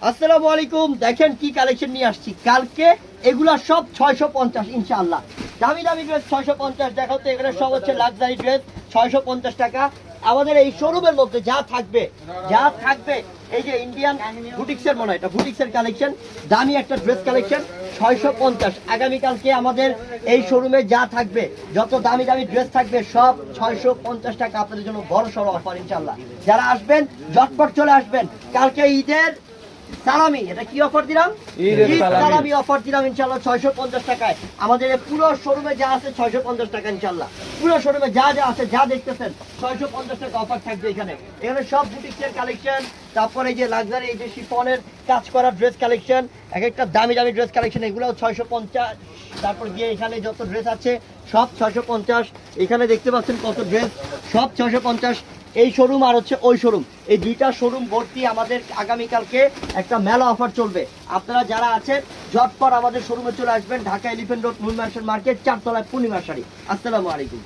আসসালামু আলাইকুম। দেখেন কি কালেকশন নিয়ে আসছি কালকে। এগুলা সব 650 ইনশাআল্লাহ। দামি দামি ড্রেস 650। দেখো তো এখানে সব হচ্ছে লাক্সারি ড্রেস 650 টাকা। আমাদের এই শোরুমের মধ্যে যা থাকবে এই যে ইন্ডিয়ান বুটিক্সের মনে হয় এটা বুটিক্সের কালেকশন, দামি একটা ড্রেস কালেকশন 650। আগামীকালকে আমাদের এই শোরুমে যা থাকবে, যত দামি দামি ড্রেস থাকবে সব 650 টাকা। আপনাদের জন্য বড় সড়ো অফার ইনশাআল্লাহ। যারা আসবেন ঝটপট চলে আসবেন। কালকে ঈদের সালামি, এটা কি অফার দিলাম? ঈদ সালামি অফার দিলাম ইনশাআল্লাহ 650 টাকায়। আমাদের পুরো শোরুমে যা আছে 650 টাকা ইনশাআল্লাহ। পুরো শোরুমে যা যা আছে, যা দেখতেছেন 650 টাকা অফার থাকবে এখানে। এখানে সব বুটিক্সের কালেকশন, তারপরে এই যে লাক্সারি এই যে শিফনের কাজ করা ড্রেস কালেকশন, এক একটা দামি দামি ড্রেস কালেকশন, এগুলোও 650। তারপর গিয়ে এখানে যত ড্রেস আছে সব 650। এখানে দেখতে পাচ্ছেন কত ড্রেস, সব 650। এই শোরুম আর হচ্ছে ওই শোরুম, এই দুইটা শোরুম ভর্তি। আমাদের আগামীকালকে একটা মেলা অফার চলবে। আপনারা যারা আছেন ঝটপট আমাদের শোরুমে চলে আসবেন। ঢাকা এলিফ্যান্ট রোড, মূল মার্কেট, 4 তলায় পূর্ণিমা শাড়ি। আসসালামু আলাইকুম।